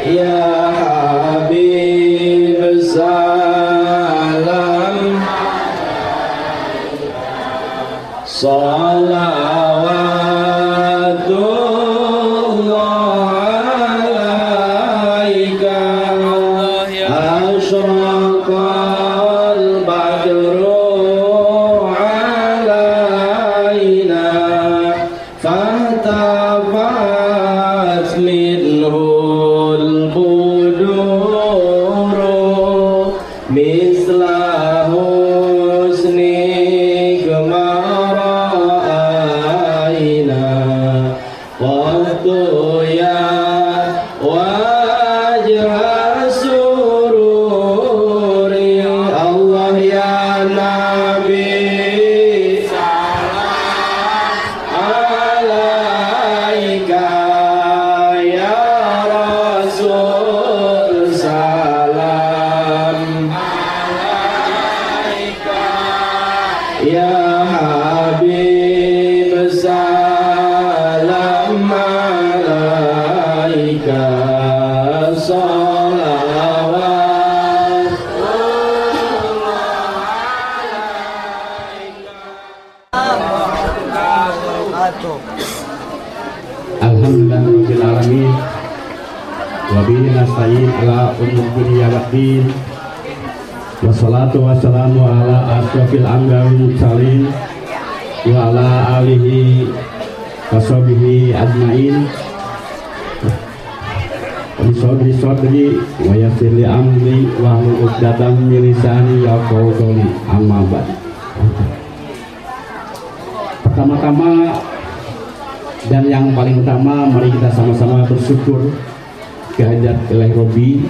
Ya Habib salam salawatullah alaika asyraqal badru alaina fatafat minhul buduru misla husni kemaraina qattu ya wajah sururi Allah ya Nabi salam alaika ya Rasul salam alaika ya Habib salam alaika salawat Alhamdulillahirabbil alamin wa bihi nasta'in ala umur dunya waddin wassalatu wassalamu ala asyrafil anbiya'i wal mursalin wa ala alihi washabihi ajmain Bisodri sodri wa yassir li amri wa hlul 'uqdatam min lisani yafqahu qawli amma ba'd. Pertama-tama dan yang paling utama, mari kita sama-sama bersyukur kehadirat Ilahi Robbi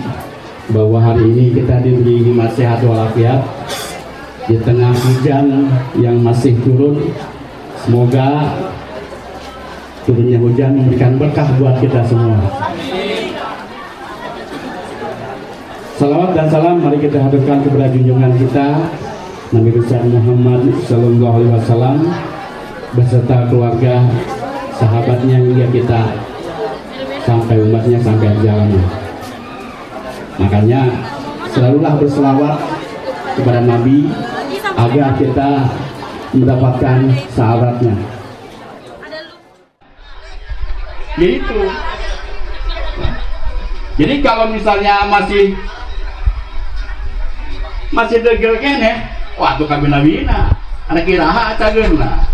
bahwa hari ini kita diberi nikmat sehat walafiat di tengah hujan yang masih turun. Semoga turunnya hujan memberikan berkah buat kita semua. Salawat dan salam mari kita haturkan kepada junjungan kita Nabi besar Muhammad Sallallahu Alaihi Wasallam beserta keluarga, sahabatnya hingga kita sampai umatnya sampai jalannya. Makanya selalulah berselawat kepada Nabi agar kita mendapatkan sahabatnya. Gitu. Jadi kalau misalnya masih degel kene, wah tuh kabina-bina, anak kiraha cageun lah.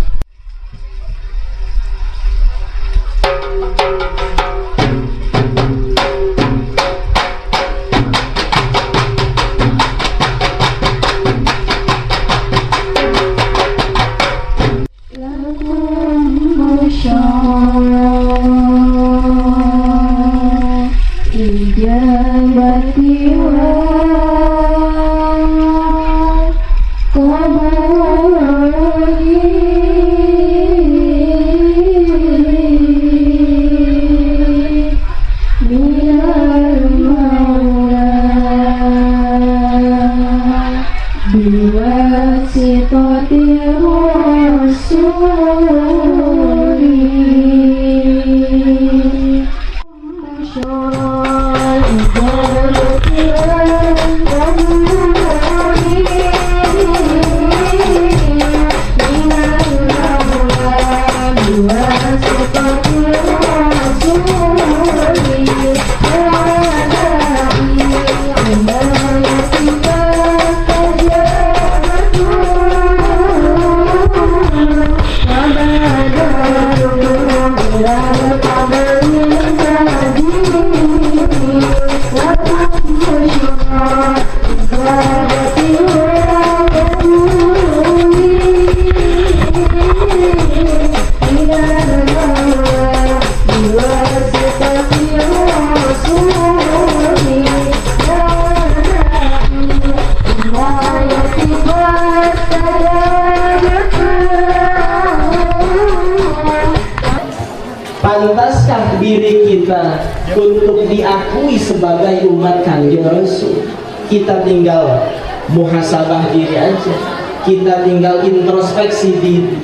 Pantaskah diri kita untuk diakui sebagai umat Kanjeng Rasul? Kita tinggal muhasabah diri aja, kita tinggal introspeksi diri.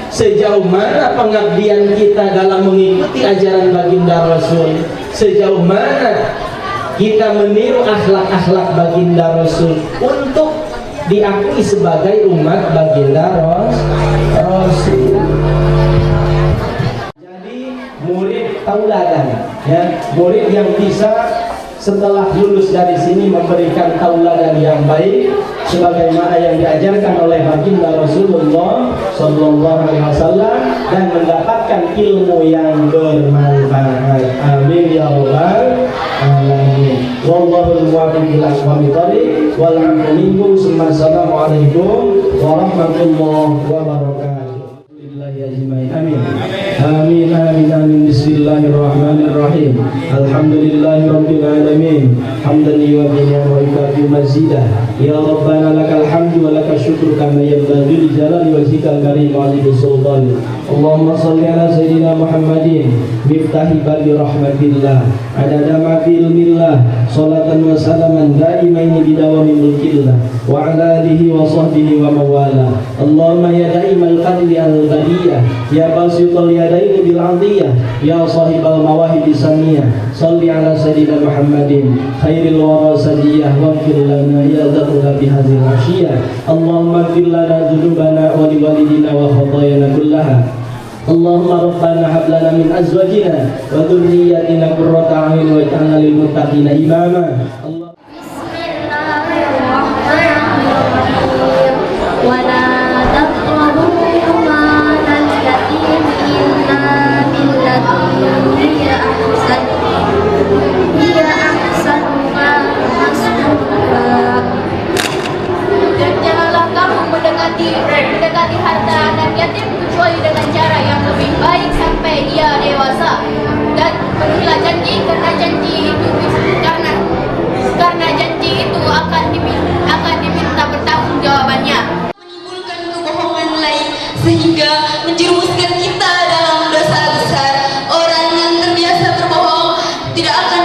Sejauh mana pengabdian kita dalam mengikuti ajaran baginda Rasul? Sejauh mana kita meniru akhlak-akhlak baginda Rasul untuk diakui sebagai umat baginda Rasul. Jadi murid tauladan, ya, murid yang bisa setelah lulus dari sini memberikan tauladan yang baik sebagaimana yang diajarkan oleh baginda Rasulullah Sallallahu Alaihi Wasallam dan mendapatkan ilmu yang bermanfaat. Amin ya rabbal alamin. Wallahul muwaffiq ila aqwamit thoriq wal 'afwu minkum. Assalamualaikum warahmatullahi wabarakatuh. Amin. Amin amin amin. Bismillahirrahmanirrahim. Alhamdulillahi rabbil alamin. Hamdan yuwaffi wa yukafi mazidah. Ya Rabbana lakal hamdu wa lakal syukru kama yanbaghi li jalali wajhikal karim wa li sultani. Allahumma shalli ala sayyidina Muhammadin miftahi babi rahmatillah adada ma fi ilmillah salatan wa salaman daimaini bidawami mulkillah wa ala alihi wa sahbihi wa mawala. Allahumma ya daimal qadri al-badiyah ya basitul yadaini bil 'adiyah ya sahibal mawahib saniyah salli ala sayyidina Muhammadin khairil wara sadiyah waghfir lana ya dzalla bihadzal asyiyah. Allahumma ighfir lana dzunubana wa liwalidina wa khatayana kullaha. Allahumma rabbana hab lana min azwajina wa dhurriyyatina qurrata a'yun waj'alna lil muttaqina imama. Mendekati harta anak yatim kecuali dengan cara yang lebih baik sampai dia dewasa, dan penuhilah janji karena janji itu akan diminta pertanggungjawabannya. Menimbulkan kebohongan lain sehingga menjerumuskan kita dalam dosa besar. Orang yang terbiasa berbohong tidak akan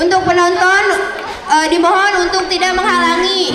Untuk penonton dimohon untuk tidak menghalangi.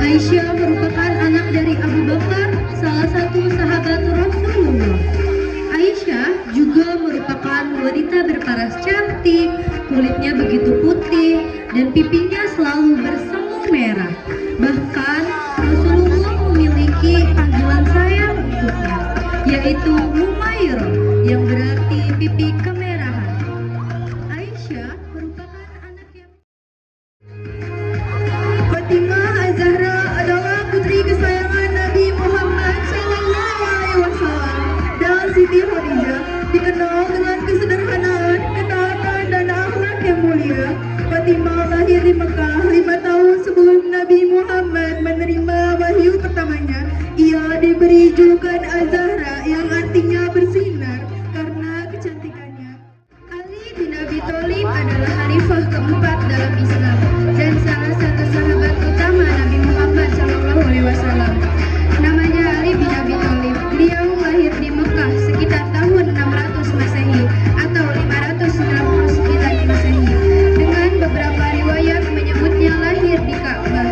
Aisyah merupakan anak dari Abu Bakar, salah satu sahabat Rasulullah. Aisyah juga merupakan wanita berparas cantik, kulitnya begitu putih, dan pipinya selalu bersemu merah. Bahkan Rasulullah memiliki panggilan sayang untuknya, yaitu Humairah, yang berarti pipi kemerahan. Aisyah merupakan anak yang Fatimah Az-Zahra sedang menerima wahyu pertamanya, ia diberi julukan Az-Zahra yang artinya bersinar karena kecantikannya. Ali bin Abi Thalib adalah khalifah keempat dalam Islam dan salah satu sahabat utama Nabi Muhammad SAW. Namanya Ali bin Abi Thalib. Beliau lahir di Mekah sekitar tahun 600 Masehi atau 599 Masehi. Dengan beberapa riwayat menyebutnya lahir di Ka'bah.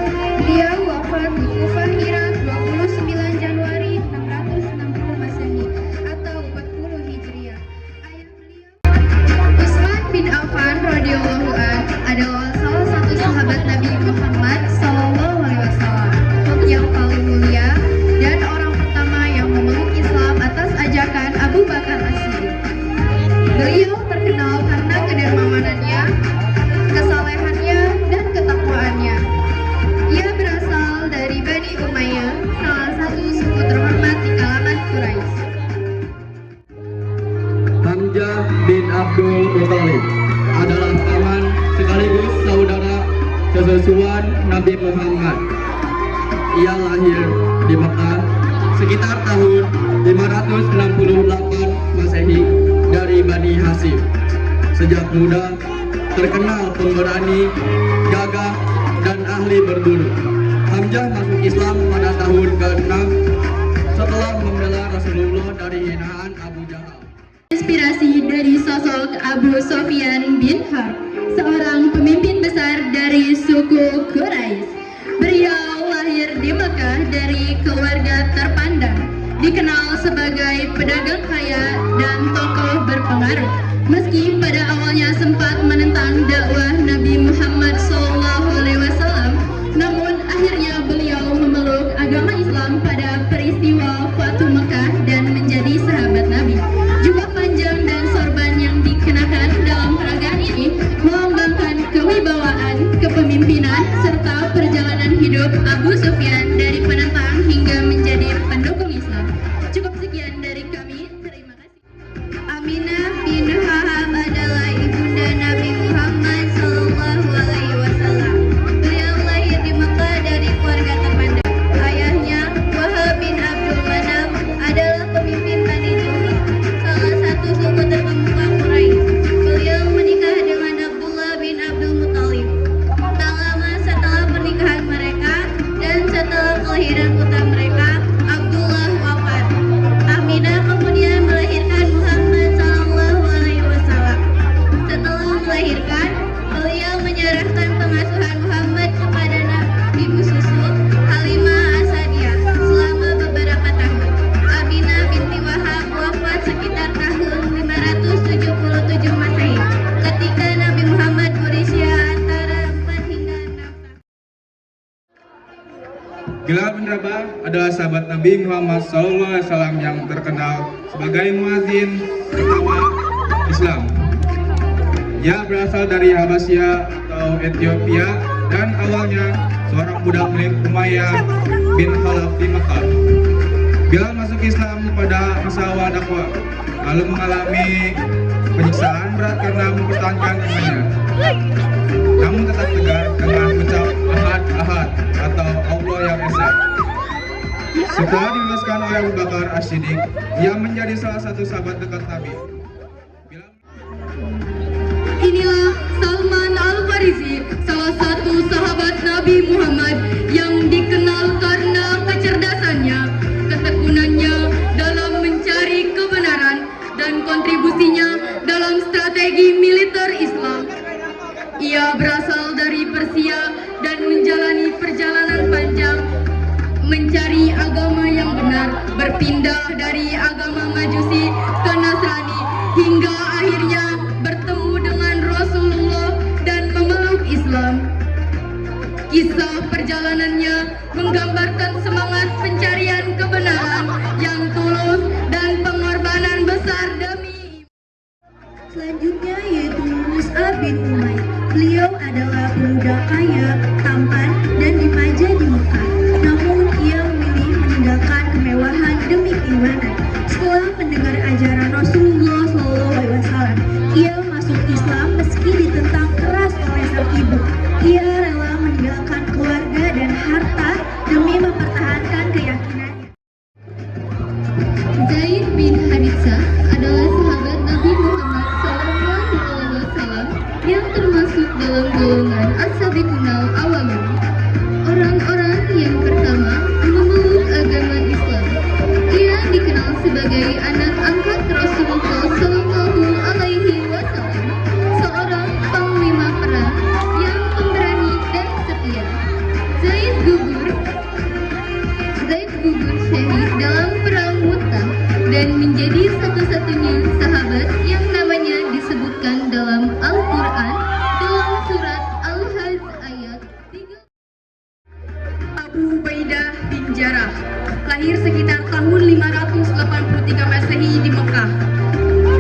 Beliau wafat di Kufah Irak 29 Januari 660 Masehi atau 40 Hijriah. Ayah beliau Utsman bin Affan radhiyallahu an adalah salah satu sahabat Nabi Muhammad SAW yang paling mulia dan orang pertama yang memeluk Islam atas ajakan Abu Bakar As-Siddiq. Beliau terkenal karena kedermawanannya, kesalehannya, dan ketakwaannya. Ia berasal dari Bani Umayyah, salah satu suku terhormat di kalangan Quraisy. Hamzah bin Abdul Muthalib adalah paman sekaligus saudara sesusuan Nabi Muhammad. Ia lahir di Mekah sekitar tahun 568 Masehi dari Bani Hashim. Sejak muda terkenal pemberani, gagah, dan ahli berburu. Hamzah masuk Islam pada tahun ke-6 setelah membela Rasulullah dari hinaan Abu Jahal. Inspirasi dari sosok Abu Sufyan bin Harb, seorang pemimpin besar dari suku Quraisy. Beliau lahir di Mekah dari keluarga terpandang, dikenal sebagai pedagang kaya dan tokoh berpengaruh. Meski pada awalnya sempat menentang dakwah Nabi Muhammad SAW, namun akhirnya beliau memeluk agama Islam pada peristiwa Fatu Mekah dan menjadi sahabat Nabi. Jubah panjang dan sorban yang dikenakan dalam peragaan ini melambangkan kewibawaan, kepemimpinan, serta perjalanan hidup Abu Sufyan dari penentang hingga menjadi pendukung Islam. Cukup sekian dari kami, terima kasih. Aminah bin Wahab adalah ibunda Nabi Muhammad SAW. Beliau lahir di Mekah dari keluarga terpandang. Ayahnya, Wahab bin Abdul Manaf, adalah pemimpin Bani Juhri, salah satu suku terkemuka Quraisy. Beliau menikah dengan Abdullah bin Abdul Muthalib. Tak lama setelah pernikahan mereka dan setelah kelahiran putra mereka, Abdullah wafat. Aminah kemudian melahirkan Muhammad SAW. Setelah melahirkan, beliau menyerahkan pengasuhan Muhammad kepada ibu susu Halimah As-Sa'diyah selama beberapa tahun. Aminah binti Wahab wafat sekitar tahun 577 Masehi ketika Nabi Muhammad berusia antara 4 hingga 6 tahun. Bilal bin Rabah adalah sahabat Nabi Muhammad SAW yang terkenal sebagai muadzin pertama Islam. Ia berasal dari Habasyah atau Ethiopia dan awalnya seorang budak milik Umayyah bin Khalaf di Mekah. Bilal masuk Islam pada masa awal dakwah, lalu mengalami penyiksaan berat karena mempertahankan imannya. Namun tetap tegar dengan mengucap Ahad Ahad atau Allah yang Esa. Setelah dibebaskan oleh Abu Bakar As-Siddiq, ia menjadi salah satu sahabat dekat Nabi. Inilah Salman Al-Farisi, salah satu sahabat Nabi Muhammad yang dikenal karena kecerdasannya, ketekunannya dalam mencari kebenaran, dan kontribusinya dalam strategi militer Islam. Ia berasal dari Persia dan menjalani perjalanan panjang mencari agama yang benar, berpindah dari agama Majusi ke Nasrani hingga akhirnya bertemu dengan Rasulullah dan memeluk Islam. Kisah perjalanannya menggambarkan semangat pencarian kebenaran yang tulus dan pengorbanan besar demi. Selanjutnya yaitu Mus'ab bin Umair. Beliau adalah pemuda kaya, tampan, dan dimanja di Mekah. Namun ia memilih meninggalkan kemewahan demi keimanan. Setelah mendengar ajaran Rasulullah SAW, ia masuk Islam meski ditentang keras oleh sang ibu. Ia rela meninggalkan keluarga dan harta demi mempertahankan keyakinannya. Zaid bin Haritha adalah sahabat Nabi Muhammad SAW yang termasuk dalam golongan as-sabiqunal awwalun, orang-orang yang pertama memeluk agama Islam. Ia dikenal sebagai anak angkat Rasulullah Shallallahu Alaihi Wasallam, seorang panglima perang yang pemberani dan setia. Zaid gugur syahid dalam perang Mu'tah dan menjadi satu-satunya sahabat yang namanya disebutkan dalam Al-Quran dalam surat Al-Hajj ayat 3. Abu Ubaidah bin Jarrah, lahir sekitar tahun 583 Masehi di Mekah.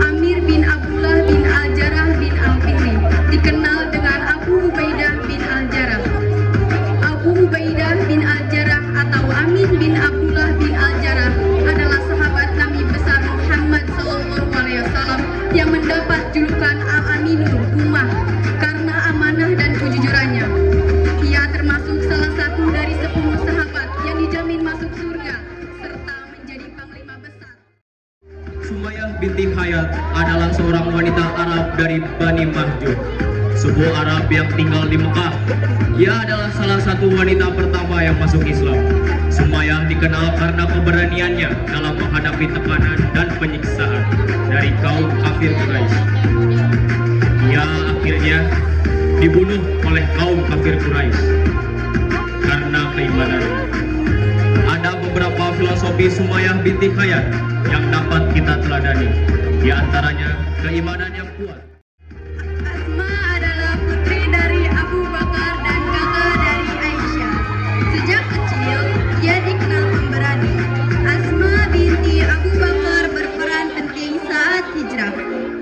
Amir bin Abdullah bin Al-Jarrah bin Al-Fihri, dikenal dengan Abu Ubaidah bin Al-Jarrah. Abu Ubaidah bin Al-Jarrah atau Amin bin Abdullah bin Al-Jarrah adalah sahabat Nabi besar Muhammad SAW yang mendapat julukan Al-Aminul Ummah karena amanah dan kejujurannya. Ia termasuk salah satu dari 10 sahabat yang dijamin masuk surga serta menjadi panglima besar. Sumayyah binti Hayat adalah seorang wanita Arab dari Bani Mahjub, suku Arab yang tinggal di Mekah. Ia adalah salah satu wanita pertama yang masuk Islam. Sumayyah dikenal karena keberaniannya dalam menghadapi tekanan dan penyiksaan dari kaum kafir Quraisy. Ia akhirnya dibunuh oleh kaum kafir Quraisy karena keimanannya. Ada beberapa filosofi Sumayyah binti Hayat yang dapat kita teladani, di antaranya keimanan yang kuat. Asma adalah putri dari Abu Bakar dan kakak dari Aisyah. Sejak kecil, ia dikenal pemberani. Asma binti Abu Bakar berperan penting saat hijrah.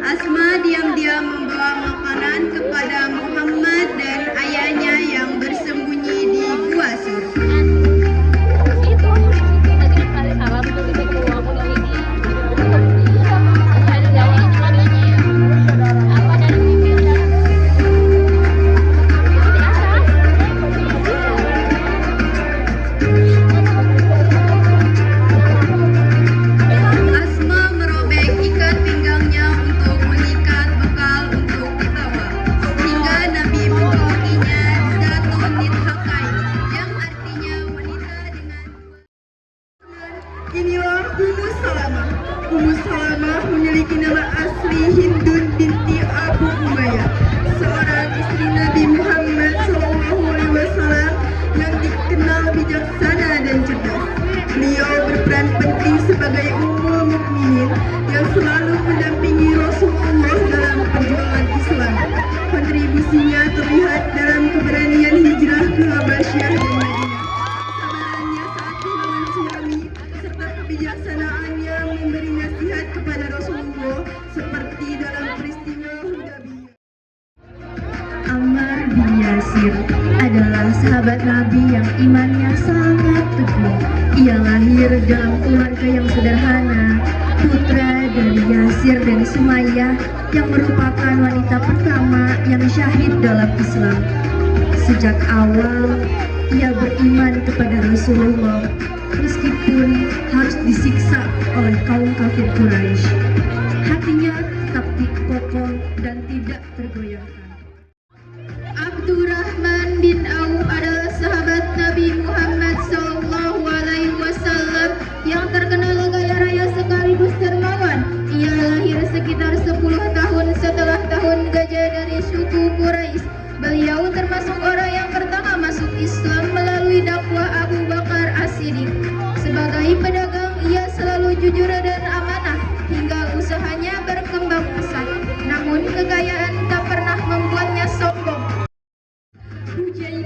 Asma diam-diam membawa makanan kepada Muhammad dan ayahnya yang bersembunyi di Gua Sur. Asma merobek ikat pinggangnya untuk mengikat bekal untuk dibawa, hingga Nabi menjulukinya Zatun Nithakai, yang artinya wanita dengan dua. Inilah Ummu Salamah. Ummu Salamah memiliki nama asli Hindun binti Abu Umayyah, seorang istri Nabi Muhammad SAW yang dikenal bijaksana dan cerdas. Beliau berperan penting sebagai ummul mukminin yang selalu mendampingi Rasulullah dalam perjuangan Islam. Kontribusinya terlihat dalam keberanian hijrah ke Habasyah dan Madinah, kesabarannya saat kehilangan suami, serta kebijaksanaannya memberi nasihat kepada Rasulullah seperti dalam peristiwa Hudaybiyah. Ammar bin Yasir adalah sahabat Nabi yang imannya sangat teguh. Ia lahir dalam keluarga yang sederhana, putra dari Yasir dan Sumayyah yang merupakan wanita pertama yang syahid dalam Islam. Sejak awal, ia beriman kepada Rasulullah meskipun harus disiksa oleh kaum kafir Quraisy. Hatinya tetap kokoh dan tidak tergoyahkan. Abdurrahman bin Auf adalah sahabat Nabi Muhammad SAW yang terkenal kaya raya sekaligus dermawan. Ia lahir sekitar 10 tahun setelah tahun gajah dari suku Quraisy. Beliau termasuk orang yang pertama masuk Islam melalui dakwah Abu Bakar As-Siddiq. Sebagai pedagang, ia selalu jujur dan amanah hingga usahanya berkembang pesat. Namun kekayaan tak pernah membuatnya sombong. Hujair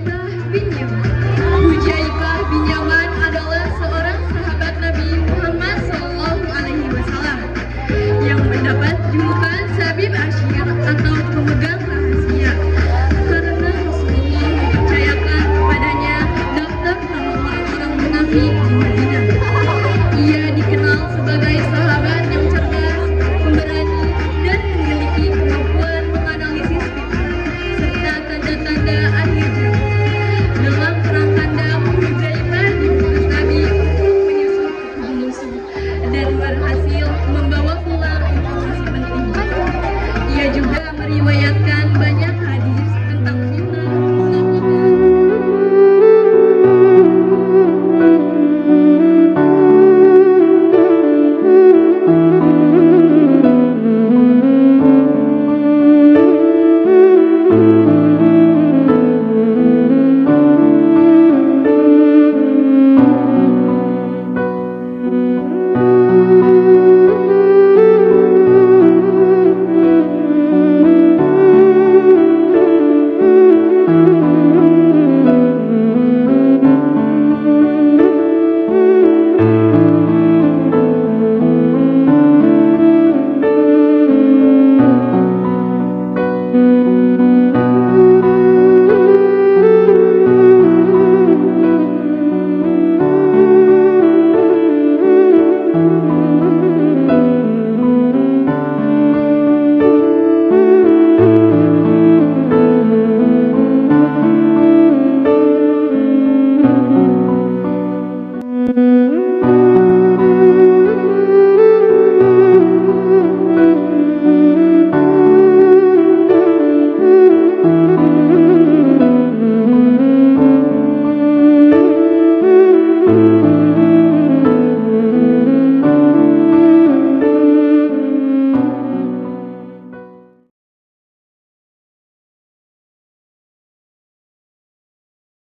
Thank you.